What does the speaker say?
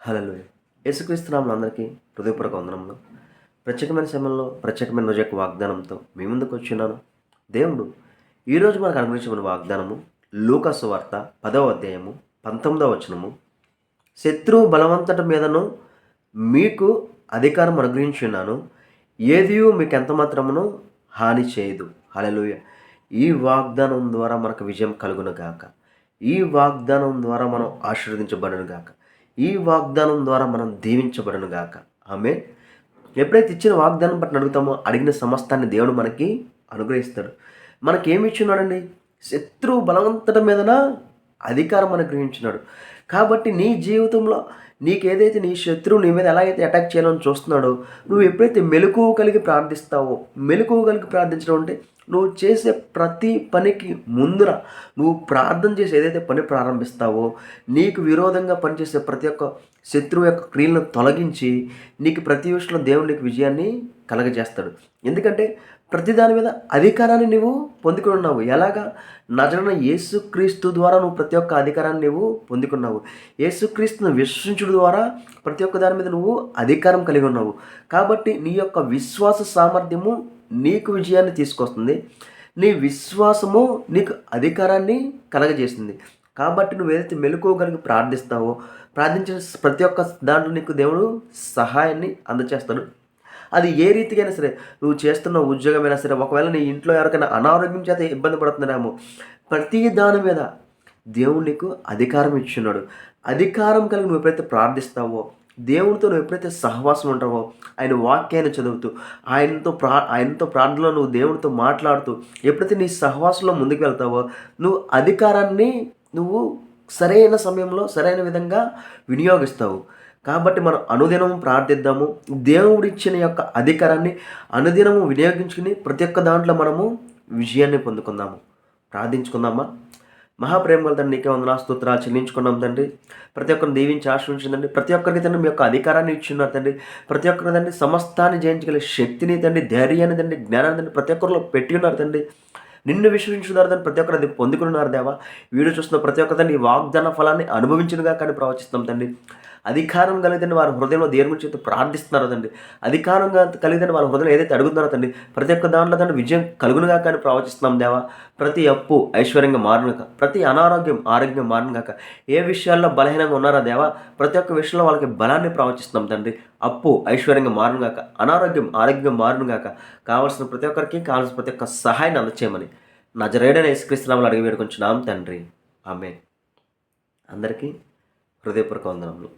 హల్లెలూయా. యేసుక్రీస్తు నామములో అందరికీ హృదయపూర్వక వందనములు. ప్రత్యేకమైన సమయంలో ప్రత్యేకమైన రోజు యొక్క వాగ్దానంతో మీ ముందుకు వచ్చున్నాను. దేవుడు ఈరోజు మనకు అనుగ్రహించిన వాగ్దానము లూకా సువార్త 10వ అధ్యాయము 19వ వచనము. శత్రువు బలవంతటి మీదను మీకు అధికారం అనుగ్రహించున్నాను, ఏదియు మీకు ఎంత మాత్రమును హాని చేయదు. హల్లెలూయా. ఈ వాగ్దానం ద్వారా మనకు విజయం కలుగును గాక. ఈ వాగ్దానం ద్వారా మనం ఆశీర్వదించబడును గాక. ఈ వాగ్దానం ద్వారా మనం దీవించబడును గాక. ఆమేన్. ఎప్పుడైతే ఇచ్చిన వాగ్దానం బట్టి అడుగుతామో అడిగిన సమస్తాన్ని దేవుడు మనకి అనుగ్రహిస్తాడు. మనకేమి ఇచ్చున్నాడండి? శత్రువు బలవంతుడి మీదన అధికారం అనుగ్రహించున్నాడు. కాబట్టి నీ జీవితంలో నీకేదైతే నీ శత్రువు నీ మీద ఎలా అయితే అటాక్ చేయాలని చూస్తున్నాడో, నువ్వు ఎప్పుడైతే మెలకువ కలిగి ప్రార్థిస్తావో, మెలకువ కలిగి ప్రార్థించడం అంటే నువ్వు చేసే ప్రతి పనికి ముందర నువ్వు ప్రార్థన చేసి ఏదైతే పని ప్రారంభిస్తావో, నీకు విరోధంగా పనిచేసే ప్రతి ఒక్క శత్రువు యొక్క క్రియలను తొలగించి నీకు ప్రతి విషయంలో దేవుడు నీకు విజయాన్ని కలగజేస్తాడు. ఎందుకంటే ప్రతి దాని మీద అధికారాన్ని నువ్వు పొందుకుని ఉన్నావు. ఎలాగా? నజరైన యేసుక్రీస్తు ద్వారా నువ్వు ప్రతి ఒక్క అధికారాన్ని నువ్వు పొందుకున్నావు. యేసుక్రీస్తును విశ్వసించుడు ద్వారా ప్రతి ఒక్క దాని మీద నువ్వు అధికారం కలిగి ఉన్నావు. కాబట్టి నీ యొక్క విశ్వాస సామర్థ్యము నీకు విజయాన్ని తీసుకొస్తుంది. నీ విశ్వాసము నీకు అధికారాన్ని కలగజేస్తుంది. కాబట్టి నువ్వు ఏదైతే మెలకువగలిగి ప్రార్థిస్తావో, ప్రార్థించిన ప్రతి ఒక్క దాంట్లో నీకు దేవుడు సహాయాన్ని అందచేస్తాడు. అది ఏ రీతికైనా సరే, నువ్వు చేస్తున్న ఉద్యోగమైనా సరే, ఒకవేళ నీ ఇంట్లో ఎవరికైనా అనారోగ్యం చేత ఇబ్బంది పడుతున్నారేమో, ప్రతి దాని మీద దేవుడు నీకు అధికారం ఇచ్చున్నాడు. అధికారం కలిగి నువ్వు ఎప్పుడైతే ప్రార్థిస్తావో, దేవునితో నువ్వు ఎప్పుడైతే సహవాసం ఉంటావో, ఆయన వాక్యాన్ని చదువుతూ ఆయనతో ప్రార్థనలో నువ్వు దేవునితో మాట్లాడుతూ ఎప్పుడైతే నీ సహవాసంలో ముందుకు వెళ్తావో, నువ్వు అధికారాన్ని నువ్వు సరైన సమయంలో సరైన విధంగా వినియోగిస్తావు. కాబట్టి మనం అనుదినము ప్రార్థిద్దాము. దేవుడిచ్చిన యొక్క అధికారాన్ని అనుదినము వినియోగించుకుని ప్రతి ఒక్క దాంట్లో మనము విజయాన్ని పొందుకుందాము. ప్రార్థించుకుందామా? మహాప్రేమ గల తండ్రి, నీకే వందనాలు స్తోత్రాలు చెల్లించుకున్నాం తండ్రి. ప్రతి ఒక్కరిని దీవించి ఆశ్రయించిందండి. ప్రతి ఒక్కరికి తండ్రి మీ యొక్క అధికారాన్ని ఇచ్చున్నారు తండ్రి. ప్రతి ఒక్కరి తండ్రి సమస్తాన్ని జయించగలిగే శక్తిని తండ్రి, ధైర్యాన్ని తండ్రి, జ్ఞానాన్ని తండ్రి ప్రతి ఒక్కరిలో పెట్టి ఉన్నారు తండ్రి. నిన్ను విశ్వసించున్నారు తండ్రి. ప్రతి ఒక్కరు అది పొందుకున్నారు దేవా. వీడియో చూస్తున్న ప్రతి ఒక్క తండ్రి ఈ వాగ్దాన ఫలాన్ని అనుభవించునుగా కానీ ప్రవచిస్తాం తండ్రి. అధికారం కలిగితే వారి హృదయంలో దేవుని చేత ప్రార్థిస్తున్నారు తండ్రి. అధికారంగా కలిగితే వారి హృదయంలో ఏదైతే అడుగుతున్నారో తండ్రి, ప్రతి ఒక్క దాంట్లో తండ్రి విజయం కలుగునుగా కానీ ప్రవచిస్తున్నాం దేవా. ప్రతి అప్పు ఐశ్వర్యంగా మారునుగాక, ప్రతి అనారోగ్యం ఆరోగ్యం మారునుగాక. ఏ విషయాల్లో బలహీనంగా ఉన్నారా దేవా, ప్రతి ఒక్క విషయంలో వాళ్ళకి బలాన్ని ప్రవచిస్తున్నాం తండ్రి. అప్పు ఐశ్వర్యంగా మారునుగాక, అనారోగ్యం ఆరోగ్యం మారునుగాక. కావాల్సిన ప్రతి ఒక్కరికి కావాల్సిన ప్రతి ఒక్క సహాయాన్ని అందచేయమని నజరేయుడైన యేసుక్రీస్తు నామములో అడిగి వేడుకొంచున్నాం తండ్రి. ఆమేన్. అందరికీ హృదయపూర్వక వందనములు.